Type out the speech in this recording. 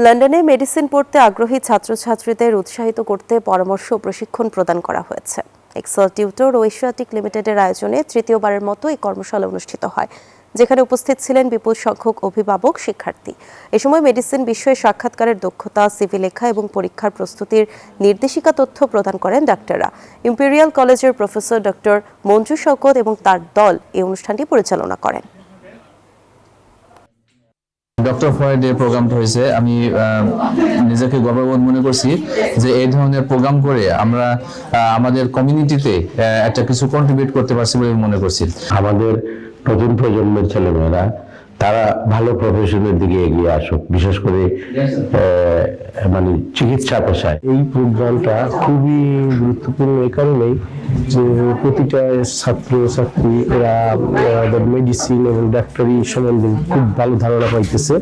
লন্ডনে মেডিসিন পড়তে আগ্রহী ছাত্রছাত্রীদের উৎসাহিত করতে পরামর্শ ও প্রশিক্ষণ প্রদান করা হয়েছে। এক্সেল টিউটর ও এশিয়াটিক লিমিটেডের আয়োজনে তৃতীয়বারের মতো এই কর্মশালা অনুষ্ঠিত হয়, যেখানে উপস্থিত ছিলেন বিপুল সংখ্যক অভিভাবক, শিক্ষার্থী। এ সময় মেডিসিন বিষয়ে সাক্ষাৎকারের দক্ষতা, সিভি লেখা এবং পরীক্ষার প্রস্তুতির নির্দেশিকা তথ্য প্রদান করেন ডাক্তাররা। ইম্পেরিয়াল কলেজের প্রফেসর ডক্টর মঞ্জু শওকত এবং তার দল এই অনুষ্ঠানটি পরিচালনা করেন। ডক্টর ফয়েডের প্রোগ্রামটা হয়েছে, আমি নিজেকে গর্ববোধ মনে করছি যে এই ধরনের প্রোগ্রাম করে আমরা আমাদের কমিউনিটিতে একটা কিছু কন্ট্রিবিউট করতে পারছি বলে মনে করছি। আমাদের নতুন প্রজন্মের ছেলেমেয়েরা তারা ভালো প্রফেশনের দিকে এগিয়ে আসুক, বিশেষ করে মানে চিকিৎসা পেশায়। এই প্রোগ্রামটা খুবই গুরুত্বপূর্ণ এই কারণেই যে প্রতিটা ছাত্র ছাত্রী এরা মেডিসিন এবং ডাক্তারি সম্বন্ধে খুব ভালো ধারণা পাইতেছে।